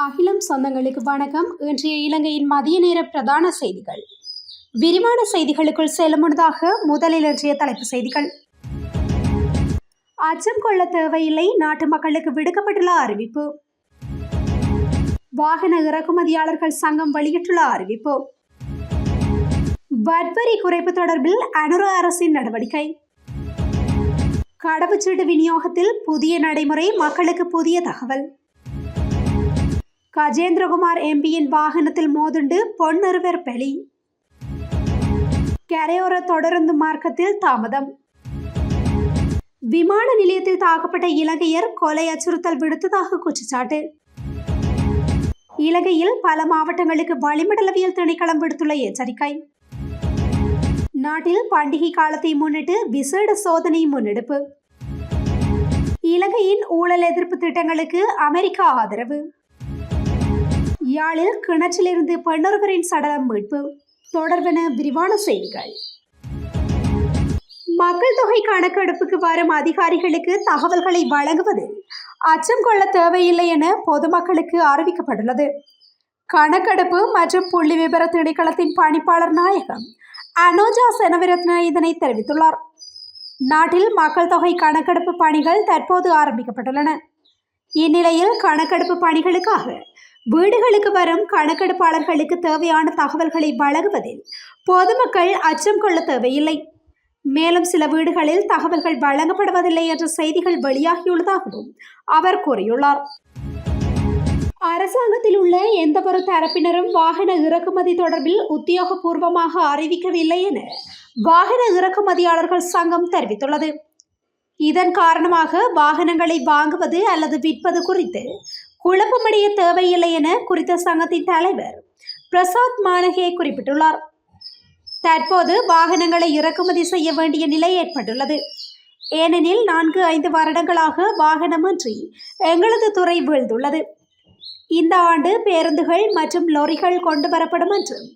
அகிலம் சொந்தங்களுக்கு வணக்கம். இன்றைய இலங்கையின் மதிய நேர பிரதான செய்திகள். விரிவான செய்திகளுக்குள் செல்லும் முன்னதாக முதலில் இன்றைய தலைப்பு செய்திகள். அச்சம் கொள்ள தேவையில்லை, நாட்டு மக்களுக்கு விடுக்கப்பட்டுள்ள அறிவிப்பு. வாகன இறக்குமதியாளர்கள் சங்கம் வெளியிட்டுள்ள அறிவிப்பு. வரி குறைப்பு தொடர்பில் அனுர அரசின் நடவடிக்கை. கடவுச்சீட்டு விநியோகத்தில் புதிய நடைமுறை, மக்களுக்கு புதிய தகவல். கஜேந்திரகுமார் எம்பியின் வாகனத்தில் மோதுண்டு பொன்னொருவர் பலி. கரையோர தொடருந்து மார்க்கத்தில் தாமதம். விமான நிலையத்தில் தாக்கப்பட்ட இலங்கையர் கொலை அச்சுறுத்தல் விடுத்ததாக குற்றச்சாட்டு. இலங்கையில் பல மாவட்டங்களுக்கு வளிமண்டலவியல் திணைக்களம் விடுத்துள்ள எச்சரிக்கை. நாட்டில் பண்டிகை காலத்தை முன்னிட்டு விசேட சோதனை முன்னெடுப்பு. இலங்கையின் ஊழல் எதிர்ப்பு திட்டங்களுக்கு அமெரிக்கா ஆதரவு. யாழில் கிணற்றிலிருந்து பெண்ணொருவரின் சடலம் மீட்பு. தொடர்பென விரிவான செய்திகள். மக்கள் தொகை கணக்கெடுப்புக்கு வரும் அதிகாரிகளுக்கு தகவல்களை வழங்குவதில் அச்சம் கொள்ள தேவையில்லை என பொதுமக்களுக்கு அறிவிக்கப்பட்டுள்ளது. கணக்கெடுப்பு மற்றும் புள்ளி விபர திணைக்களத்தின் பணிப்பாளர் நாயகம் அனோஜா செனவிரத்ன இதனை தெரிவித்துள்ளார். நாட்டில் மக்கள் தொகை கணக்கெடுப்பு பணிகள் தற்போது ஆரம்பிக்கப்பட்டுள்ளன. இந்நிலையில் கணக்கெடுப்பு பணிகளுக்காக வீடுகளுக்கு வரும் கணக்கெடுப்பாளர்களுக்கு தேவையான தகவல்களை வழங்குவதில் பொதுமக்கள் அச்சம் கொள்ள தேவையில்லை. மேலும் சில வீடுகளில் தகவல்கள் வழங்கப்படுவதில்லை என்ற செய்திகள் வெளியாகியுள்ளதாகவும் அவர் கூறியுள்ளார். அரசாங்கத்தில் உள்ள எந்தவொரு தரப்பினரும் வாகன இறக்குமதி தொடர்பில் உத்தியோகபூர்வமாக அறிவிக்கவில்லை என வாகன இறக்குமதியாளர்கள் சங்கம் தெரிவித்துள்ளது. இதன் காரணமாக வாகனங்களை வாங்குவது அல்லது விற்பது குறித்து குழப்பமடைய தேவையில்லை என குறித்த சங்கத்தின் தலைவர் பிரசாத் மானகே குறிப்பிட்டுள்ளார். தற்போது வாகனங்களை இறக்குமதி செய்ய வேண்டிய நிலை ஏற்பட்டுள்ளது. ஏனெனில் 4-5 வருடங்களாக வாகனமின்றி எங்களது துறை வீழ்ந்துள்ளது. இந்த ஆண்டு பேருந்துகள் மற்றும் லொரிகள் கொண்டு வரப்படும் என்றும்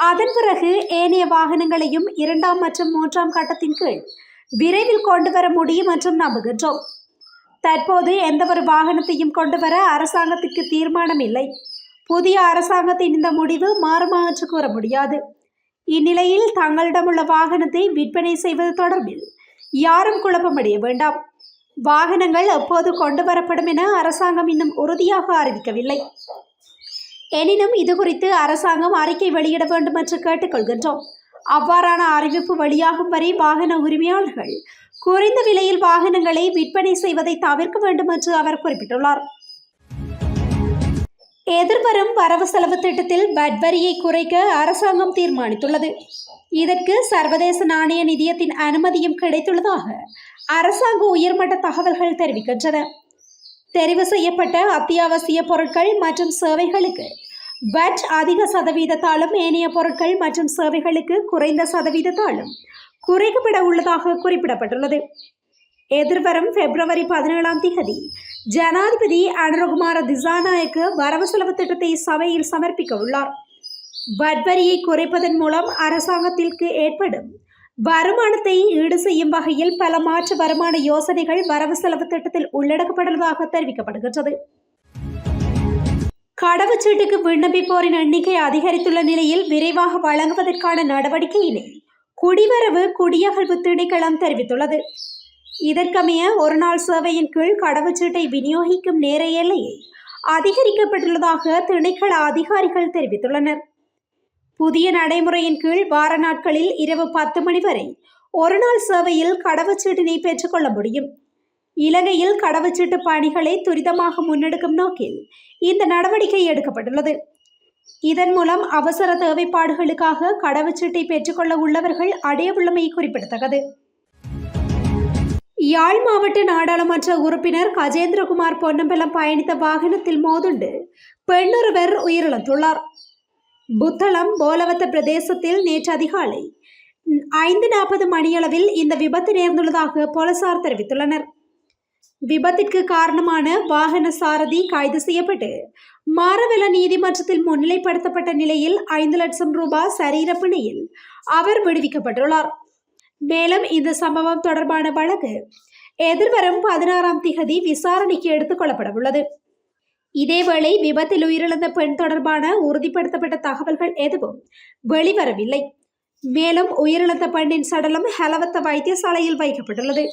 அதன் பிறகு ஏனைய வாகனங்களையும் 2ஆம் மற்றும் 3ஆம் கட்டத்தின் கீழ் விரைவில் கொண்டு வர முடியும் என்றும் நம்புகின்றோம். தற்போது எந்தவொரு வாகனத்தையும் கொண்டு வர அரசாங்கத்திற்கு தீர்மானம் இல்லை. புதிய அரசாங்கத்தின் இந்த முடிவு மாறுமா என்று கூற முடியாது. இந்நிலையில் தங்களிடமுள்ள வாகனத்தை விற்பனை செய்வது தொடர்பில் யாரும் குழப்பமடைய வேண்டாம். வாகனங்கள் எப்போது கொண்டு வரப்படும் என அரசாங்கம் இன்னும் உறுதியாக அறிவிக்கவில்லை. எனினும் இது குறித்து அரசாங்கம் அறிக்கை வெளியிட வேண்டும் என்று கேட்டுக்கொள்கின்றோம். அவ்வாறான அறிவிப்பு வெளியாகும் வரை வாகன உரிமையாளர்கள் குறைந்த விலையில் வாகனங்களை விற்பனை செய்வதை தவிர்க்க வேண்டும் என்று அவர் குறிப்பிட்டுள்ளார். எதிர்வரும் வரவு செலவு திட்டத்தில் வரியை குறைக்க அரசாங்கம் தீர்மானித்துள்ளது. இதற்கு சர்வதேச நாணய நிதியத்தின் அனுமதியும் கிடைத்துள்ளதாக அரசாங்க உயர்மட்ட தகவல்கள் தெரிவிக்கின்றன. தெரிவு செய்யப்பட்ட அத்தியாவசிய பொருட்கள் மற்றும் சேவைகளுக்கு வட் அதிக சதவீதத்தாலும் ஏனைய பொருட்கள் மற்றும் சேவைகளுக்கு குறைந்த சதவீதத்தாலும் குறைக்கப்பட உள்ளதாக குறிப்பிடப்பட்டுள்ளது. எதிர்வரும் பிப்ரவரி 17ஆம் தேதி ஜனாதிபதி அனுரகுமார திசாநாயக்க வரவு செலவு திட்டத்தை சபையில் சமர்ப்பிக்க உள்ளார். வரியை குறைப்பதன் மூலம் அரசாங்கத்திற்கு ஏற்படும் வருமானத்தை ஈடு செய்யும் வகையில் பல மாற்று வருமான யோசனைகள் வரவு செலவு திட்டத்தில் உள்ளடக்கப்பட்டுள்ளதாக தெரிவிக்கப்படுகின்றது. கடவுச்சீட்டுக்கு விண்ணப்பிப்போரின் எண்ணிக்கை அதிகரித்துள்ள நிலையில் விரைவாக வழங்குவதற்கான நடவடிக்கையினை குடிவரவு குடியகழ்வு திணைக்களம் தெரிவித்துள்ளது. இதற்கமைய ஒருநாள் சேவையின் கீழ் கடவுச்சீட்டை விநியோகிக்கும் நேர எல்லையை அதிகரிக்கப்பட்டுள்ளதாக திணைக்கள அதிகாரிகள் தெரிவித்துள்ளனர். புதிய நடைமுறையின் கீழ் வார நாட்களில் இரவு 10 மணி வரை ஒருநாள் சேவையில் கடவுச்சீட்டினை பெற்றுக்கொள்ள முடியும். இலங்கையில் கடவுச்சீட்டு பணிகளை துரிதமாக முன்னெடுக்கும் நோக்கில் இந்த நடவடிக்கை எடுக்கப்பட்டுள்ளது. இதன் மூலம் அவசர தேவைப்பாடுகளுக்காக கடவுச்சீட்டை பெற்றுக்கொள்ள உள்ளவர்கள் அடையவுள்ளமை குறிப்பிடத்தக்கது. யாழ் மாவட்ட நாடாளுமன்ற உறுப்பினர் கஜேந்திரகுமார் பொன்னம்பலம் பயணித்த வாகனத்தில் மோதுண்டு பெண்ணொருவர் உயிரிழந்துள்ளார். புத்தளம் போலவத்த பிரதேசத்தில் நேற்று அதிகாலை 5:40 மணியளவில் இந்த விபத்து நேர்ந்துள்ளதாக போலீசார் தெரிவித்துள்ளனர். விபத்திற்கு காரணமான வாகன சாரதி கைது செய்யப்பட்டு மாரவெல நீதிமன்றத்தில் முன்னிலைப்படுத்தப்பட்ட நிலையில் 5 லட்சம் ரூபாய் சரீர பிணையில் அவர் விடுவிக்கப்பட்டுள்ளார். மேலும் இந்த சம்பவம் தொடர்பான வழக்கு எதிர்வரும் 16ஆம் தேதி விசாரணைக்கு எடுத்துக் கொள்ளப்பட உள்ளது. இதேவேளை விபத்தில் உயிரிழந்த பெண் தொடர்பான உறுதிப்படுத்தப்பட்ட தகவல்கள் எதுவும் வெளிவரவில்லை. மேலும் உயிரிழந்த பெண்ணின் சடலம் ஹெலவத்த வைத்தியசாலையில் வைக்கப்பட்டுள்ளது.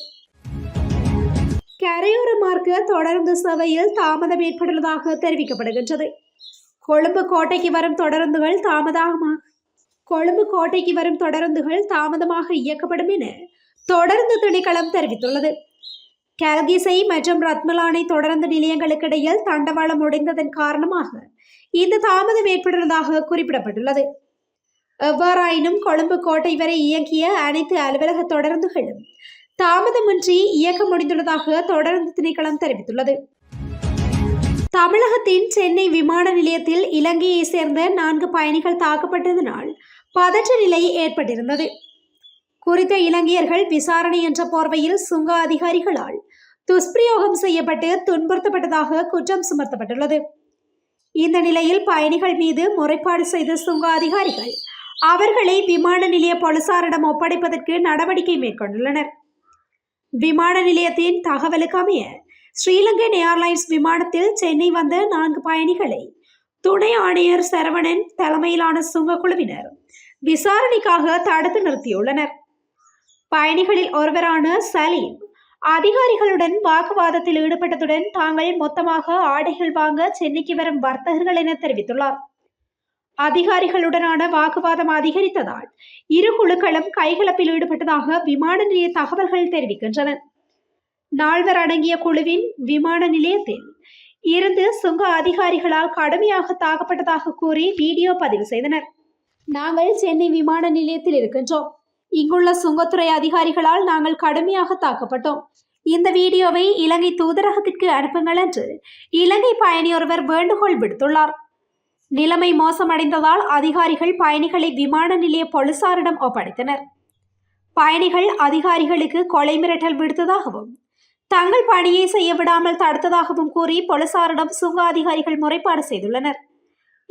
கரையோர மார்க்க தொடருந்து சேவையில் தாமதம் ஏற்பட்டுள்ளதாக தெரிவிக்கப்படுகின்றது. கொழும்பு கோட்டைக்கு வரும் தொடருந்துகள் தாமதமாக இயக்கப்படும் என தொடருந்து திணைக்களம் தெரிவித்துள்ளது. கல்கிசை மற்றும் ரத்மலானை தொடருந்து நிலையங்களுக்கு இடையில் தண்டவாளம் உடைந்ததன் காரணமாக இந்த தாமதம் ஏற்பட்டுள்ளதாக குறிப்பிடப்பட்டுள்ளது. எவ்வாறாயினும் கொழும்பு கோட்டை வரை இயங்கிய அனைத்து அலுவலக தொடருந்துகளும் தாமதமின்றி இயக்க முடிந்துள்ளதாக தொடருந்து திணைக்களம் தெரிவித்துள்ளது. தமிழகத்தின் சென்னை விமான நிலையத்தில் இலங்கையை சேர்ந்த 4 பயணிகள் தாக்கப்பட்டதனால் பதற்ற நிலை ஏற்பட்டிருந்தது. குறித்த இலங்கையர்கள் விசாரணை என்ற போர்வையில் சுங்க அதிகாரிகளால் துஷ்பிரயோகம் செய்யப்பட்டு துன்புறுத்தப்பட்டதாக குற்றம் சுமத்தப்பட்டுள்ளது. இந்த நிலையில் பயணிகள் மீது முறைப்பாடு செய்த சுங்க அதிகாரிகள் அவர்களை விமான நிலைய போலீசாரிடம் ஒப்படைப்பதற்கு நடவடிக்கை மேற்கொண்டுள்ளனர். விமான நிலையத்தின் தகவலுக்கு அமைய ஸ்ரீலங்கன் ஏர்லைன்ஸ் விமானத்தில் சென்னை வந்த 4 பயணிகளை துணை ஆணையர் சரவணன் தலைமையிலான சுங்க குழுவினர் விசாரணைக்காக தடுத்து நிறுத்தியுள்ளனர். பயணிகளில் ஒருவரான சலீம் அதிகாரிகளுடன் வாக்குவாதத்தில் ஈடுபட்டதுடன் தாங்கள் மொத்தமாக ஆடைகள் வாங்க சென்னைக்கு வரும் வர்த்தகர்கள் என தெரிவித்துள்ளார். அதிகாரிகளுடனான வாக்குவாதம் அதிகரித்ததால் இரு குழுக்களும் கைகலப்பில் ஈடுபட்டதாக விமான நிலைய தகவல்கள் தெரிவிக்கின்றன. 4 அடங்கிய குழுவின் விமான நிலையத்தில் இருந்து சுங்க அதிகாரிகளால் கடுமையாக தாக்கப்பட்டதாக கூறி வீடியோ பதிவு செய்தனர். நாங்கள் சென்னை விமான நிலையத்தில் இருக்கின்றோம். இங்குள்ள சுங்கத்துறை அதிகாரிகளால் நாங்கள் கடுமையாக தாக்கப்பட்டோம். இந்த வீடியோவை இலங்கை தூதரகத்திற்கு அனுப்புங்கள் என்று இலங்கை பயணி ஒருவர் வேண்டுகோள் விடுத்துள்ளார். நிலைமை மோசமடைந்ததால் அதிகாரிகள் பயணிகளை விமான நிலைய போலீசாரிடம் ஒப்படைத்தனர். பயணிகள் அதிகாரிகளுக்கு கொலை மிரட்டல் விடுத்ததாகவும் தங்கள் பணியை செய்ய விடாமல் தடுத்ததாகவும் கூறி போலீசாரிடம் சுங்க அதிகாரிகள் முறைப்பாடு செய்துள்ளனர்.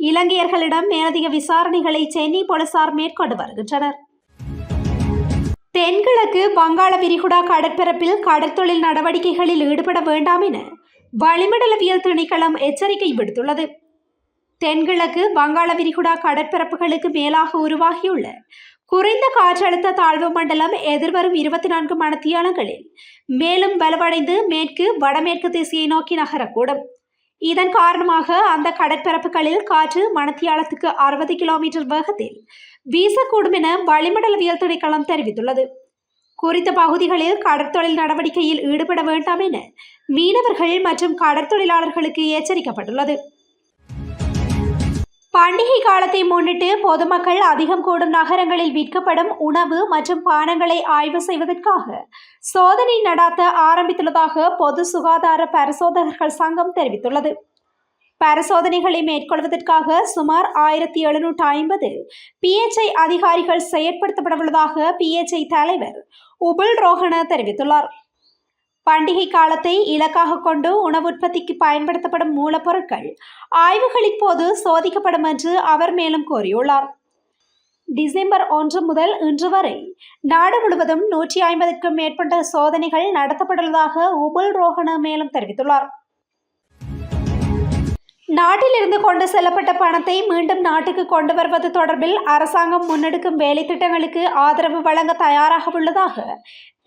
இலங்கையர்களிடம் மேலதிக விசாரணைகளை சென்னை போலீசார் மேற்கொண்டு வருகின்றனர். தென்கிழக்கு வங்காள விரிகுடா கடற்பரப்பில் கடற்தொழில் நடவடிக்கைகளில் ஈடுபட வேண்டாம் என வளிமண்டலவியல் திணைக்களம் எச்சரிக்கை விடுத்துள்ளது. தென்கிழக்கு வங்காள விரிகுடா கடற்பரப்புகளுக்கு மேலாக உருவாகியுள்ள குறைந்த காற்றழுத்த தாழ்வு மண்டலம் எதிர்வரும் 24 மணித்தியாலங்களில் மேலும் வலுவடைந்து மேற்கு வடமேற்கு திசையை நோக்கி நகரக்கூடும். இதன் காரணமாக அந்த கடற்பரப்புகளில் காற்று மணித்தியாலத்துக்கு 60 கிலோமீட்டர் வேகத்தில் வீசக்கூடும் என வளிமண்டலவியல் திணைக்களம் தெரிவித்துள்ளது. குறித்த பகுதிகளில் கடற்தொழில் நடவடிக்கையில் ஈடுபட வேண்டாம் என மீனவர்கள் மற்றும் கடற்தொழிலாளர்களுக்கு எச்சரிக்கப்பட்டுள்ளது. பண்டிகை காலத்தை முன்னிட்டு பொதுமக்கள் அதிகம் கூடும் நகரங்களில் விற்கப்படும் உணவு மற்றும் பானங்களை ஆய்வு செய்வதற்காக சோதனை நடாத்த ஆரம்பித்துள்ளதாக பொது சுகாதார பரிசோதகர்கள் சங்கம் தெரிவித்துள்ளது. பரிசோதனைகளை மேற்கொள்வதற்காக சுமார் 1750 PHI அதிகாரிகள் செயற்படுத்தப்படவுள்ளதாக PHI தலைவர் உபுல் ரோஹண தெரிவித்துள்ளார். பண்டிகை காலத்தை இலக்காக கொண்டு உணவு உற்பத்திக்கு பயன்படுத்தப்படும் மூலப்பொருட்கள் ஆய்வுகளின் போது சோதிக்கப்படும் என்று அவர் மேலும் கூறியுள்ளார். டிசம்பர் 1 முதல் இன்று வரை நாடு முழுவதும் 150க்கும் மேற்பட்ட சோதனைகள் நடத்தப்பட்டுள்ளதாக உபுல் ரோஹண மேலும் தெரிவித்துள்ளார். நாட்டிலிருந்து கொண்டு செல்லப்பட்ட பணத்தை மீண்டும் நாட்டுக்கு கொண்டு வருவது தொடர்பில் அரசாங்கம் முன்னெடுக்கும் வேலை திட்டங்களுக்கு ஆதரவு வழங்க தயாராக உள்ளதாக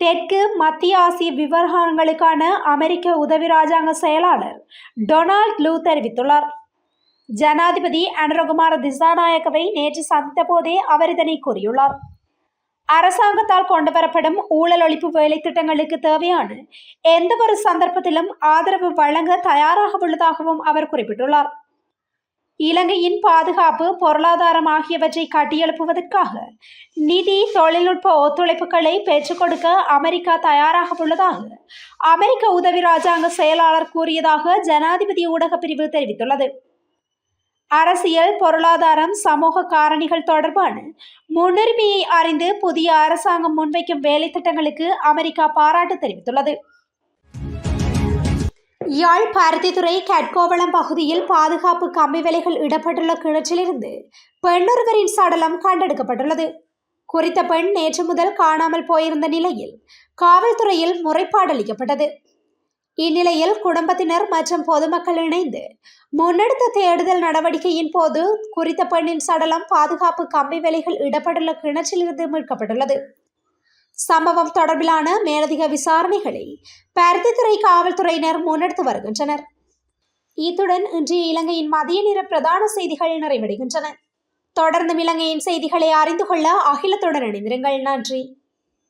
தெற்கு மத்திய ஆசிய விவகாரங்களுக்கான அமெரிக்க உதவி ராஜாங்க செயலாளர் டொனால்ட் லூ தெரிவித்துள்ளார். ஜனாதிபதி அனுரகுமார திசாநாயக்கவை நேற்று சந்தித்த போதே அவர் இதனை கூறியுள்ளார். அரசாங்கத்தால் கொண்டுவரப்படும் ஊழல் ஒழிப்பு வேலை திட்டங்களுக்கு தேவையான எந்த ஒரு சந்தர்ப்பத்திலும் ஆதரவு வழங்க தயாராக உள்ளதாகவும் அவர் குறிப்பிட்டுள்ளார். இலங்கையின் பாதுகாப்பு, பொருளாதாரம் ஆகியவற்றை கட்டியெழுப்புவதற்காக நிதி, தொழில்நுட்ப ஒத்துழைப்புகளை பெற்றுக் கொடுக்க அமெரிக்கா தயாராக உள்ளதாக அமெரிக்க உதவி ராஜாங்க செயலாளர் கூறியதாக ஜனாதிபதி ஊடக பிரிவு தெரிவித்துள்ளது. அரசியல், பொருளாதாரம், சமூக காரணிகள் தொடர்பான முன்னுரிமையை அறிந்து புதிய அரசாங்கம் முன்வைக்கும் வேலை திட்டங்களுக்கு அமெரிக்கா பாராட்டு தெரிவித்துள்ளது. யாழ் பருத்தித்துறை கட்கோவளம் பகுதியில் பாதுகாப்பு கம்பி வேலைகள் இடப்பட்டுள்ள கிணற்றிலிருந்து பெண்ணொருவரின் சடலம் கண்டெடுக்கப்பட்டுள்ளது. குறித்த பெண் நேற்று முதல் காணாமல் போயிருந்த நிலையில் காவல்துறையில் முறைப்பாடு அளிக்கப்பட்டது. இந்நிலையில் குடும்பத்தினர் மற்றும் பொதுமக்கள் இணைந்து முன்னெடுத்த தேடுதல் நடவடிக்கையின் போது குறித்த பெண்ணின் சடலம் பாதுகாப்பு கம்பி வேலைகள் இடப்பட்டுள்ள கிணற்றிலிருந்து மீட்கப்பட்டுள்ளது. சம்பவம் தொடர்பிலான மேலதிக விசாரணைகளை பருத்தித்துறை காவல்துறையினர் முன்னெடுத்து வருகின்றனர். இத்துடன் இன்றைய இலங்கையின் மதிய நேர பிரதான செய்திகள் நிறைவடைகின்றன. தொடர்ந்து இலங்கையின் செய்திகளை அறிந்து கொள்ள அகிலத்துடன் இணைந்திருங்கள். நன்றி.